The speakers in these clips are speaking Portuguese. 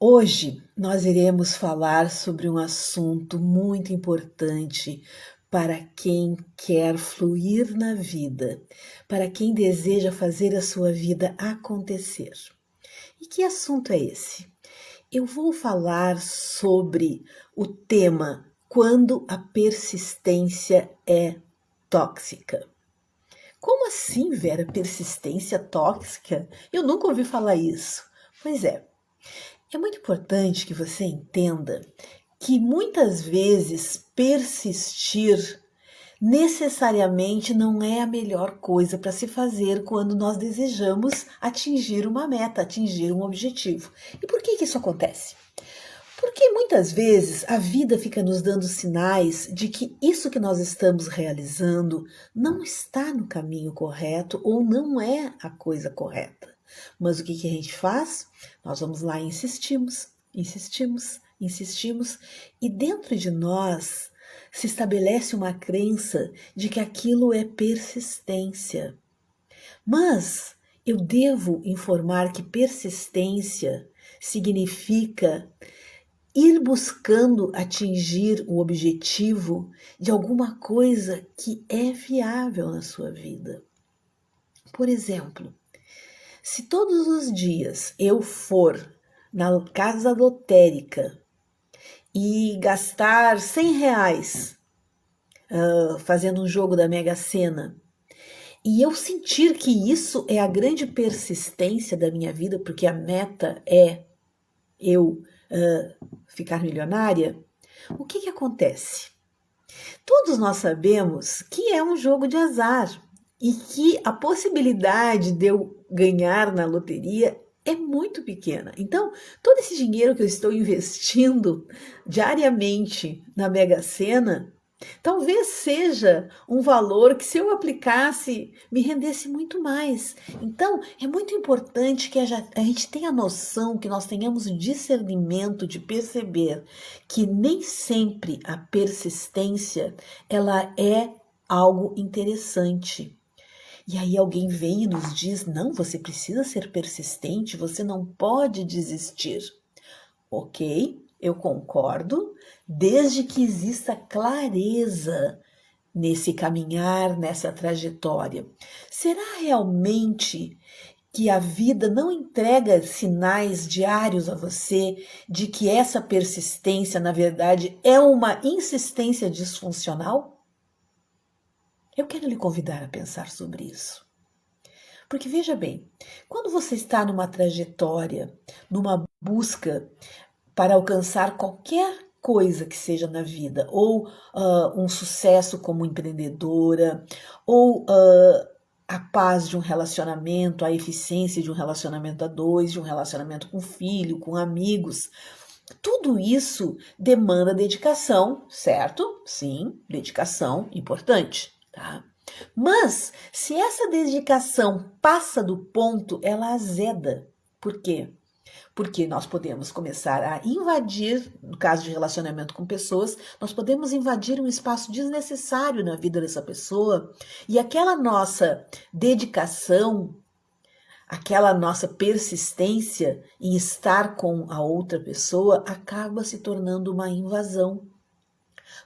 Hoje nós iremos falar sobre um assunto muito importante para quem quer fluir na vida, para quem deseja fazer a sua vida acontecer. E que assunto é esse? Eu vou falar sobre o tema quando a persistência é tóxica. Como assim, Vera, persistência tóxica? Eu nunca ouvi falar isso. Pois é muito importante que você entenda que muitas vezes persistir necessariamente não é a melhor coisa para se fazer quando nós desejamos atingir uma meta, atingir um objetivo. E por que isso acontece? Porque muitas vezes a vida fica nos dando sinais de que isso que nós estamos realizando não está no caminho correto ou não é a coisa correta. Mas o que a gente faz? Nós vamos lá e insistimos, insistimos, insistimos, e dentro de nós se estabelece uma crença de que aquilo é persistência. Mas eu devo informar que persistência significa ir buscando atingir o objetivo de alguma coisa que é viável na sua vida. Por exemplo, se todos os dias eu for na casa lotérica e gastar R$ 100 fazendo um jogo da Mega Sena, e eu sentir que isso é a grande persistência da minha vida, porque a meta é eu ficar milionária, o que acontece? Todos nós sabemos que é um jogo de azar e que a possibilidade de eu ganhar na loteria é muito pequena. Então, todo esse dinheiro que eu estou investindo diariamente na Mega Sena, talvez seja um valor que, se eu aplicasse, me rendesse muito mais. Então, é muito importante que a gente tenha noção, que nós tenhamos o discernimento de perceber que nem sempre a persistência ela é algo interessante. E aí alguém vem e nos diz, não, você precisa ser persistente, você não pode desistir. Ok, eu concordo, desde que exista clareza nesse caminhar, nessa trajetória. Será realmente que a vida não entrega sinais diários a você de que essa persistência, na verdade, é uma insistência disfuncional? Eu quero lhe convidar a pensar sobre isso. Porque veja bem, quando você está numa trajetória, numa busca para alcançar qualquer coisa que seja na vida, ou um sucesso como empreendedora, ou a paz de um relacionamento, a eficiência de um relacionamento a dois, de um relacionamento com filho, com amigos, tudo isso demanda dedicação, certo? Sim, dedicação importante, tá? Mas se essa dedicação passa do ponto, ela azeda. Por quê? Porque nós podemos começar a invadir, no caso de relacionamento com pessoas, nós podemos invadir um espaço desnecessário na vida dessa pessoa, e aquela nossa dedicação, aquela nossa persistência em estar com a outra pessoa acaba se tornando uma invasão.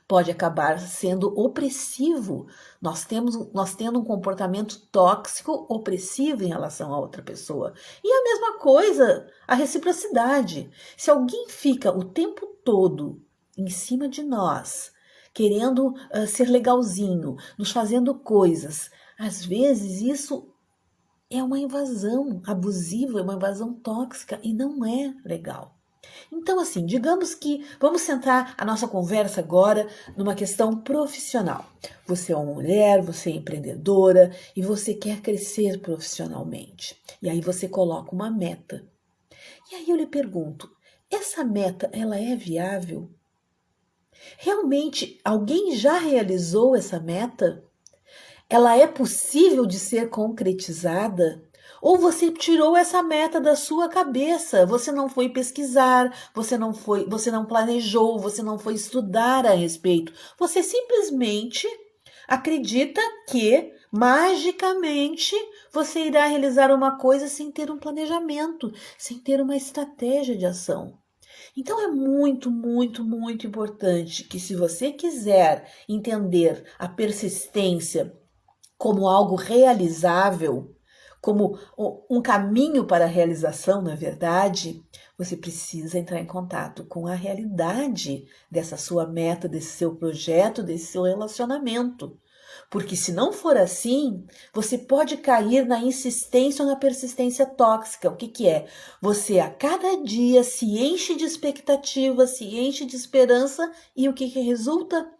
Pode acabar sendo opressivo. Nós tendo um comportamento tóxico, opressivo em relação a outra pessoa. E a mesma coisa, a reciprocidade. Se alguém fica o tempo todo em cima de nós, querendo ser legalzinho, nos fazendo coisas, às vezes isso é uma invasão abusiva, é uma invasão tóxica e não é legal. Então, assim, digamos que vamos centrar a nossa conversa agora numa questão profissional. Você é uma mulher, você é empreendedora e você quer crescer profissionalmente. E aí você coloca uma meta. E aí eu lhe pergunto, essa meta, ela é viável? Realmente, alguém já realizou essa meta? Ela é possível de ser concretizada? Ou você tirou essa meta da sua cabeça? Você não foi pesquisar, você não planejou, você não foi estudar a respeito. Você simplesmente acredita que magicamente você irá realizar uma coisa sem ter um planejamento, sem ter uma estratégia de ação. Então é muito, muito, muito importante que, se você quiser entender a persistência como algo realizável, como um caminho para a realização, na verdade, você precisa entrar em contato com a realidade dessa sua meta, desse seu projeto, desse seu relacionamento. Porque se não for assim, você pode cair na insistência ou na persistência tóxica. O que que é? Você a cada dia se enche de expectativa, se enche de esperança e o que que resulta?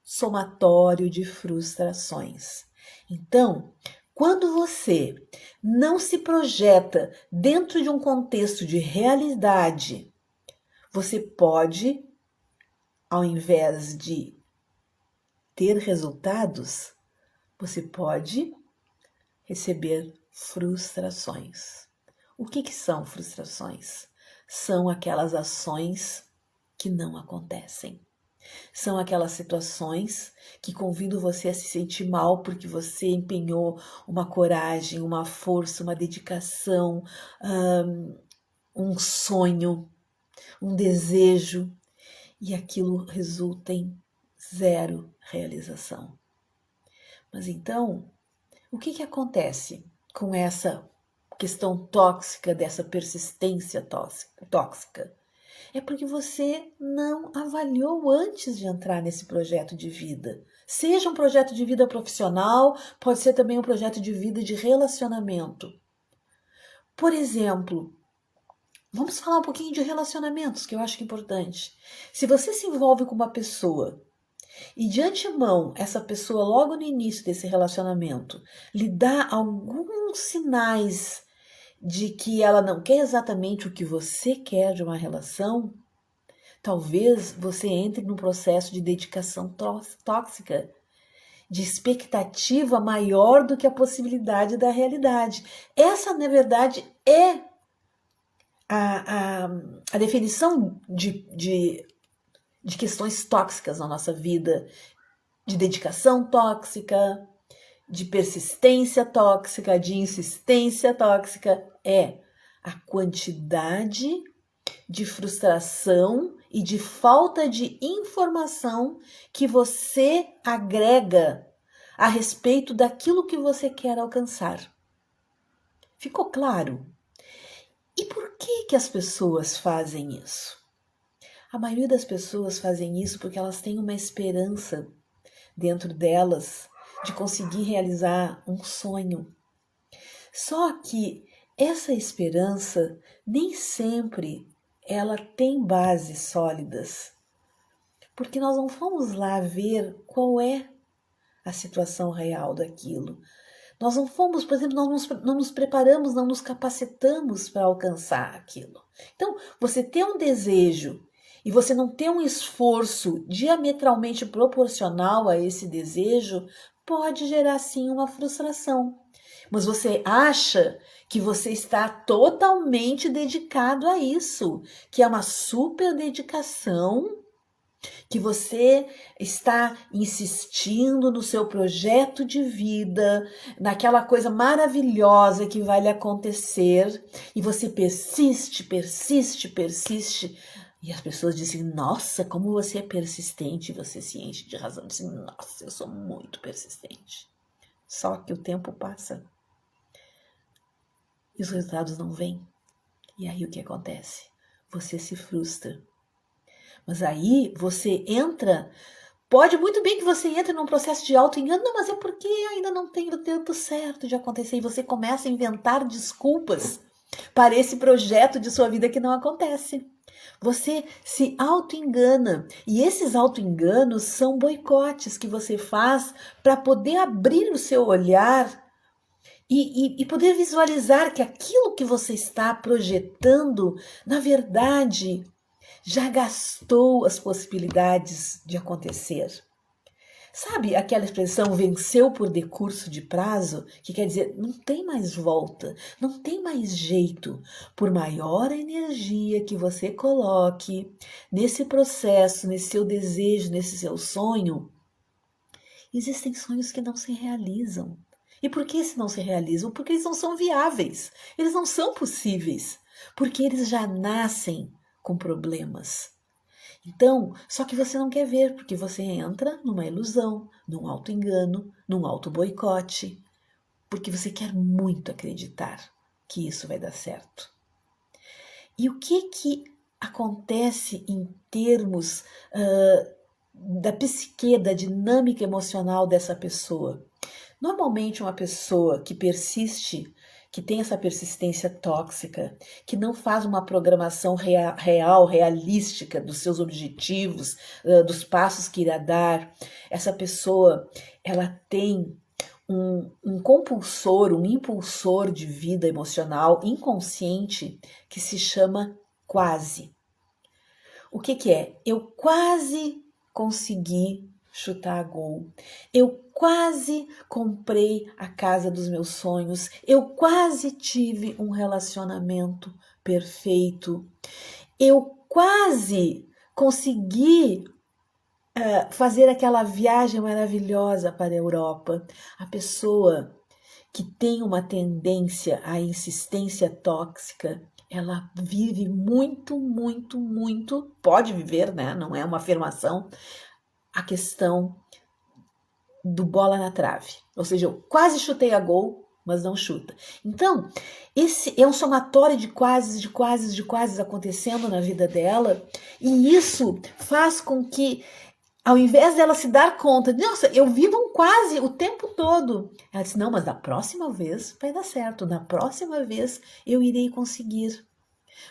Somatório de frustrações. Então, quando você não se projeta dentro de um contexto de realidade, você pode, ao invés de ter resultados, você pode receber frustrações. O que que são frustrações? São aquelas ações que não acontecem. São aquelas situações que convidam você a se sentir mal porque você empenhou uma coragem, uma força, uma dedicação, um sonho, um desejo, e aquilo resulta em zero realização. Mas então, o que que acontece com essa questão tóxica, dessa persistência tóxica? É porque você não avaliou antes de entrar nesse projeto de vida. Seja um projeto de vida profissional, pode ser também um projeto de vida de relacionamento. Por exemplo, vamos falar um pouquinho de relacionamentos, que eu acho que é importante. Se você se envolve com uma pessoa e de antemão essa pessoa, logo no início desse relacionamento, lhe dá alguns sinais de que ela não quer exatamente o que você quer de uma relação, talvez você entre num processo de dedicação tóxica, de expectativa maior do que a possibilidade da realidade. Essa, na verdade, é a definição de questões tóxicas na nossa vida, de dedicação tóxica, de persistência tóxica, de insistência tóxica, é a quantidade de frustração e de falta de informação que você agrega a respeito daquilo que você quer alcançar. Ficou claro? E por que que as pessoas fazem isso? A maioria das pessoas fazem isso porque elas têm uma esperança dentro delas de conseguir realizar um sonho. Só que essa esperança nem sempre ela tem bases sólidas, porque nós não fomos lá ver qual é a situação real daquilo. Nós não fomos, por exemplo, não nos preparamos, não nos capacitamos para alcançar aquilo. Então, você ter um desejo e você não ter um esforço diametralmente proporcional a esse desejo, pode gerar sim uma frustração. Mas você acha que você está totalmente dedicado a isso, que é uma super dedicação, que você está insistindo no seu projeto de vida, naquela coisa maravilhosa que vai lhe acontecer, e você persiste, persiste, persiste. E as pessoas dizem, nossa, como você é persistente, você se enche de razão. Dizem, nossa, eu sou muito persistente. Só que o tempo passa e os resultados não vêm. E aí o que acontece? Você se frustra. Mas aí você entra, pode muito bem que você entre num processo de auto-engano, não, mas é porque ainda não tem o tempo certo de acontecer, e você começa a inventar desculpas para esse projeto de sua vida que não acontece. Você se auto-engana, e esses auto-enganos são boicotes que você faz para poder abrir o seu olhar e poder visualizar que aquilo que você está projetando, na verdade, já gastou as possibilidades de acontecer. Sabe aquela expressão venceu por decurso de prazo? Que quer dizer, não tem mais volta, não tem mais jeito. Por maior a energia que você coloque nesse processo, nesse seu desejo, nesse seu sonho, existem sonhos que não se realizam. E por que não se realizam? Porque eles não são viáveis, eles não são possíveis, porque eles já nascem com problemas. Então, só que você não quer ver, porque você entra numa ilusão, num auto-engano, num auto-boicote, porque você quer muito acreditar que isso vai dar certo. E o que acontece em termos da psique, da dinâmica emocional dessa pessoa? Normalmente uma pessoa que persiste, que tem essa persistência tóxica, que não faz uma programação realística dos seus objetivos, dos passos que irá dar, essa pessoa, ela tem um compulsor, um impulsor de vida emocional inconsciente que se chama quase. O que é? Eu quase consegui chutar a gol. Eu quase comprei a casa dos meus sonhos. Eu quase tive um relacionamento perfeito. Eu quase consegui fazer aquela viagem maravilhosa para a Europa. A pessoa que tem uma tendência à insistência tóxica, ela vive muito, muito, muito, pode viver, né? Não é uma afirmação, a questão do bola na trave. Ou seja, eu quase chutei a gol, mas não chuta. Então, esse é um somatório de quases acontecendo na vida dela, e isso faz com que, ao invés dela se dar conta, nossa, eu vivo um quase o tempo todo. Ela disse, não, mas da próxima vez vai dar certo, na próxima vez eu irei conseguir.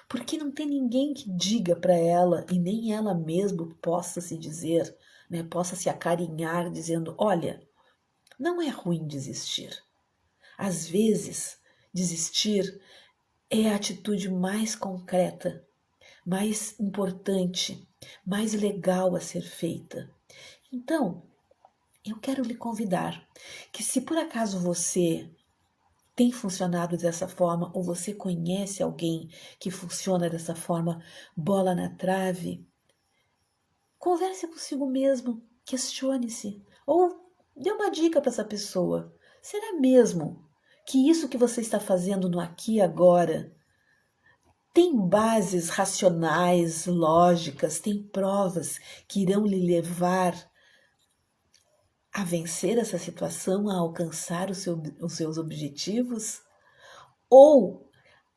Porque não tem ninguém que diga para ela, e nem ela mesma possa se dizer, né, possa se acarinhar dizendo, olha, não é ruim desistir. Às vezes, desistir é a atitude mais concreta, mais importante, mais legal a ser feita. Então, eu quero lhe convidar que, se por acaso você tem funcionado dessa forma, ou você conhece alguém que funciona dessa forma, bola na trave, converse consigo mesmo, questione-se, ou dê uma dica para essa pessoa. Será mesmo que isso que você está fazendo no aqui e agora tem bases racionais, lógicas, tem provas que irão lhe levar a vencer essa situação, a alcançar os seus objetivos? Ou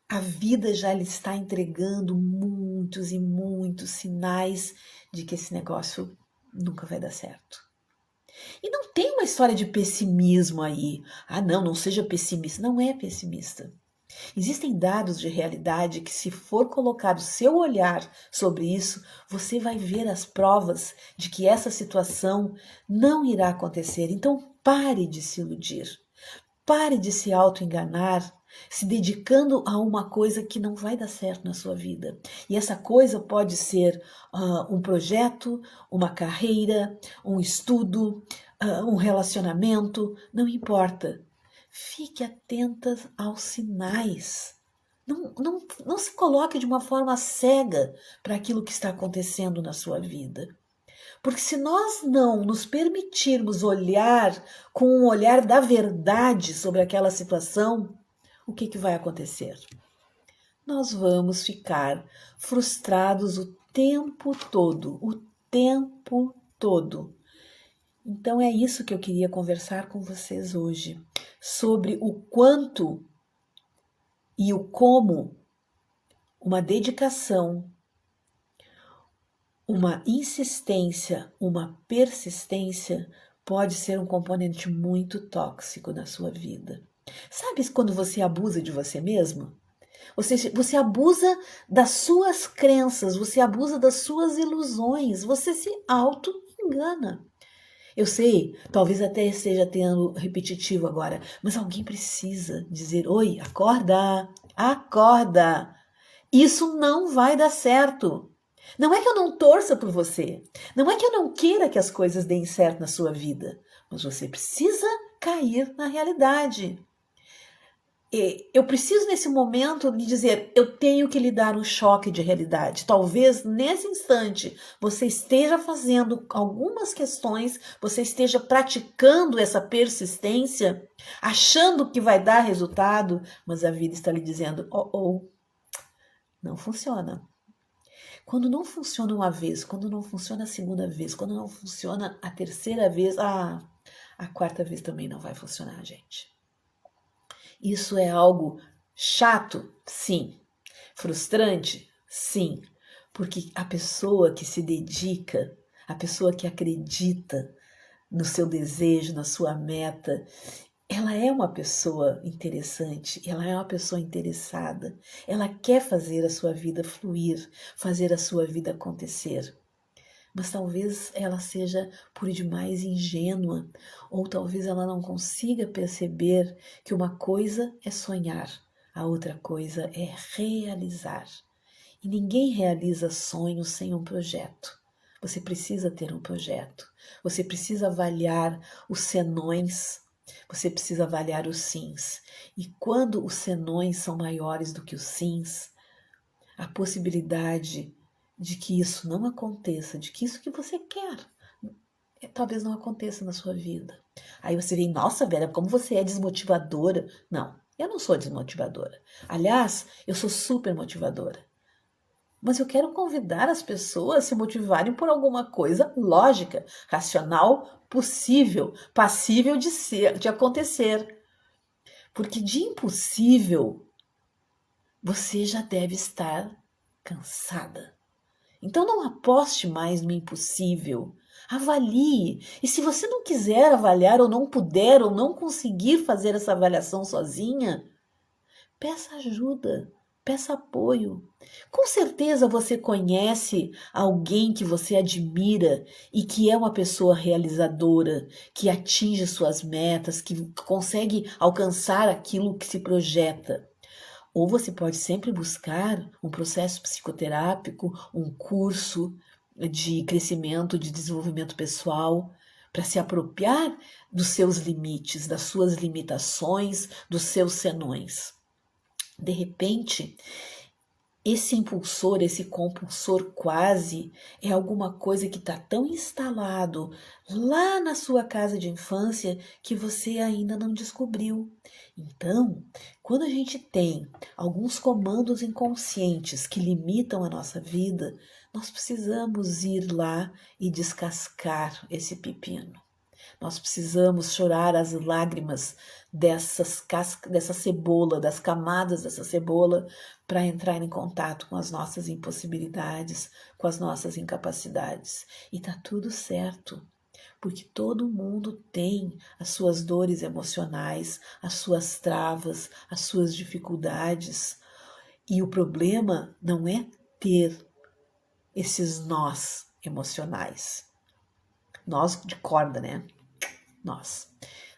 a vida já lhe está entregando muitos e muitos sinais de que esse negócio nunca vai dar certo? E não tem uma história de pessimismo aí. Ah, não seja pessimista. Não é pessimista. Existem dados de realidade que, se for colocar o seu olhar sobre isso, você vai ver as provas de que essa situação não irá acontecer. Então, pare de se iludir. Pare de se auto-enganar, se dedicando a uma coisa que não vai dar certo na sua vida. E essa coisa pode ser um projeto, uma carreira, um estudo, um relacionamento, não importa. Fique atenta aos sinais. Não se coloque de uma forma cega para aquilo que está acontecendo na sua vida. Porque se nós não nos permitirmos olhar com um olhar da verdade sobre aquela situação, o que vai acontecer? Nós vamos ficar frustrados o tempo todo, o tempo todo. Então é isso que eu queria conversar com vocês hoje, sobre o quanto e o como uma dedicação, uma insistência, uma persistência pode ser um componente muito tóxico na sua vida. Sabe quando você abusa de você mesmo? Você abusa das suas crenças, você abusa das suas ilusões, você se auto-engana. Eu sei, talvez até esteja tendo repetitivo agora, mas alguém precisa dizer, oi, acorda, acorda. Isso não vai dar certo. Não é que eu não torça por você, não é que eu não queira que as coisas deem certo na sua vida, mas você precisa cair na realidade. Eu preciso, nesse momento, lhe dizer, eu tenho que lhe dar um choque de realidade. Talvez, nesse instante, você esteja fazendo algumas questões, você esteja praticando essa persistência, achando que vai dar resultado, mas a vida está lhe dizendo, não funciona. Quando não funciona uma vez, quando não funciona a segunda vez, quando não funciona a terceira vez, a quarta vez também não vai funcionar, gente. Isso é algo chato? Sim. Frustrante? Sim. Porque a pessoa que se dedica, a pessoa que acredita no seu desejo, na sua meta, ela é uma pessoa interessante, ela é uma pessoa interessada, ela quer fazer a sua vida fluir, fazer a sua vida acontecer. Mas talvez ela seja por demais ingênua, ou talvez ela não consiga perceber que uma coisa é sonhar, a outra coisa é realizar. E ninguém realiza sonhos sem um projeto. Você precisa ter um projeto. Você precisa avaliar os senões. Você precisa avaliar os sims. E quando os senões são maiores do que os sims, a possibilidade de que isso não aconteça, de que isso que você quer, talvez não aconteça na sua vida. Aí você vem, nossa, Vera, como você é desmotivadora. Não, eu não sou desmotivadora. Aliás, eu sou super motivadora. Mas eu quero convidar as pessoas a se motivarem por alguma coisa lógica, racional, possível, passível de acontecer. Porque de impossível, você já deve estar cansada. Então não aposte mais no impossível. Avalie. E se você não quiser avaliar, ou não puder, ou não conseguir fazer essa avaliação sozinha, peça ajuda, peça apoio. Com certeza você conhece alguém que você admira e que é uma pessoa realizadora, que atinge suas metas, que consegue alcançar aquilo que se projeta. Ou você pode sempre buscar um processo psicoterápico, um curso de crescimento, de desenvolvimento pessoal, para se apropriar dos seus limites, das suas limitações, dos seus senões. De repente, esse impulsor, esse compulsor quase, é alguma coisa que está tão instalado lá na sua casa de infância que você ainda não descobriu. Então, quando a gente tem alguns comandos inconscientes que limitam a nossa vida, nós precisamos ir lá e descascar esse pepino. Nós precisamos chorar as lágrimas dessa cebola, das camadas dessa cebola, para entrar em contato com as nossas impossibilidades, com as nossas incapacidades. E tá tudo certo, porque todo mundo tem as suas dores emocionais, as suas travas, as suas dificuldades. E o problema não é ter esses nós emocionais. Nós de corda, né? Nós.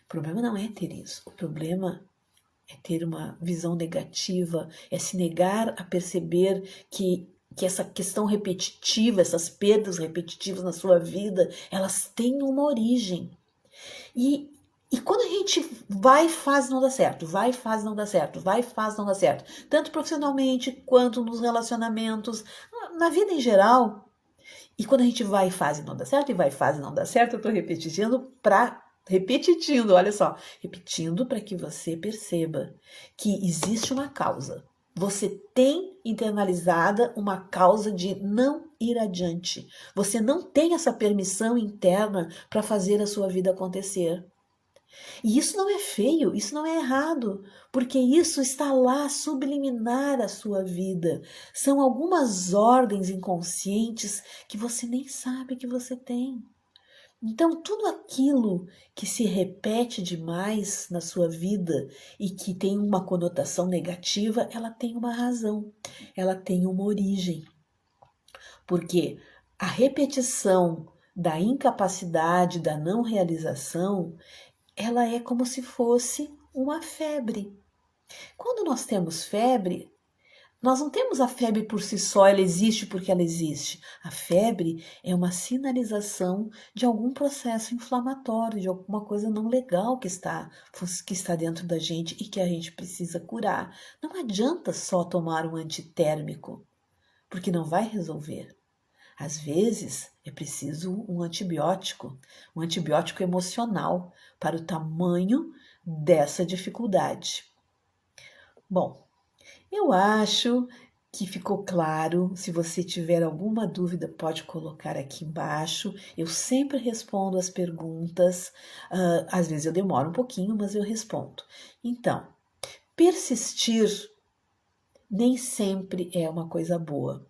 O problema não é ter isso. O problema é ter uma visão negativa, é se negar a perceber que essa questão repetitiva, essas perdas repetitivas na sua vida, elas têm uma origem. E quando a gente vai e faz não dá certo, vai e faz não dá certo, vai e faz não dá certo, tanto profissionalmente quanto nos relacionamentos, na vida em geral. E quando a gente vai e faz e não dá certo, e vai e faz e não dá certo, eu estou olha só, repetindo para que você perceba que existe uma causa. Você tem internalizada uma causa de não ir adiante. Você não tem essa permissão interna para fazer a sua vida acontecer. E isso não é feio, isso não é errado, porque isso está lá subliminar a sua vida. São algumas ordens inconscientes que você nem sabe que você tem. Então, tudo aquilo que se repete demais na sua vida e que tem uma conotação negativa, ela tem uma razão, ela tem uma origem. Porque a repetição da incapacidade, da não realização, ela é como se fosse uma febre. Quando nós temos febre, nós não temos a febre por si só, ela existe porque ela existe. A febre é uma sinalização de algum processo inflamatório, de alguma coisa não legal que está dentro da gente e que a gente precisa curar. Não adianta só tomar um antitérmico, porque não vai resolver. Às vezes é preciso um antibiótico emocional para o tamanho dessa dificuldade. Bom, eu acho que ficou claro. Se você tiver alguma dúvida, pode colocar aqui embaixo. Eu sempre respondo as perguntas. Às vezes eu demoro um pouquinho, mas eu respondo. Então, persistir nem sempre é uma coisa boa.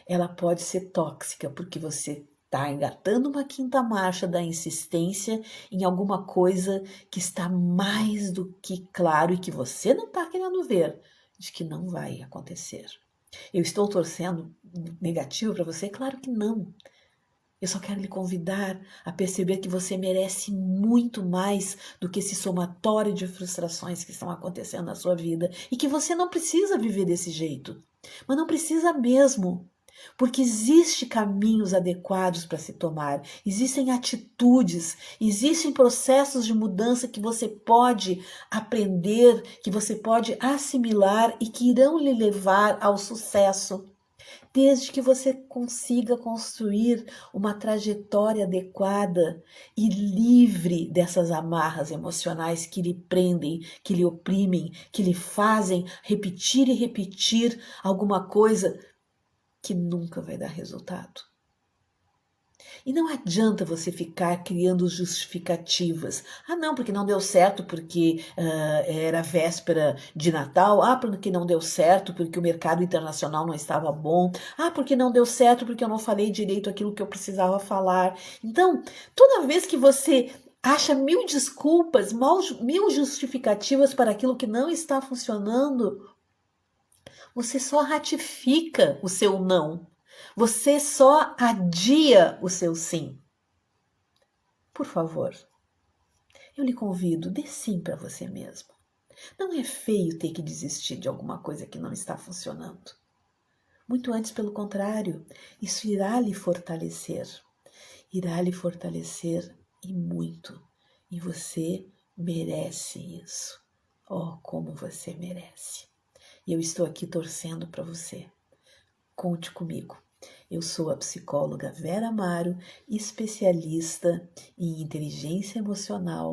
Ela pode ser tóxica, porque você está engatando uma quinta marcha da insistência em alguma coisa que está mais do que claro e que você não está querendo ver, de que não vai acontecer. Eu estou torcendo negativo para você? Claro que não. Eu só quero lhe convidar a perceber que você merece muito mais do que esse somatório de frustrações que estão acontecendo na sua vida e que você não precisa viver desse jeito. Mas não precisa mesmo, porque existem caminhos adequados para se tomar, existem atitudes, existem processos de mudança que você pode aprender, que você pode assimilar e que irão lhe levar ao sucesso, desde que você consiga construir uma trajetória adequada e livre dessas amarras emocionais que lhe prendem, que lhe oprimem, que lhe fazem repetir e repetir alguma coisa que nunca vai dar resultado. E não adianta você ficar criando justificativas. Ah, não, porque não deu certo porque era véspera de Natal. Ah, porque não deu certo porque o mercado internacional não estava bom. Ah, porque não deu certo porque eu não falei direito aquilo que eu precisava falar. Então, toda vez que você acha mil desculpas, mil justificativas para aquilo que não está funcionando, você só ratifica o seu não. Você só adia o seu sim. Por favor, eu lhe convido, dê sim para você mesmo. Não é feio ter que desistir de alguma coisa que não está funcionando. Muito antes, pelo contrário, isso irá lhe fortalecer. Irá lhe fortalecer e muito. E você merece isso. Oh, como você merece. E eu estou aqui torcendo para você. Conte comigo. Eu sou a psicóloga Vera Amaro, especialista em inteligência emocional.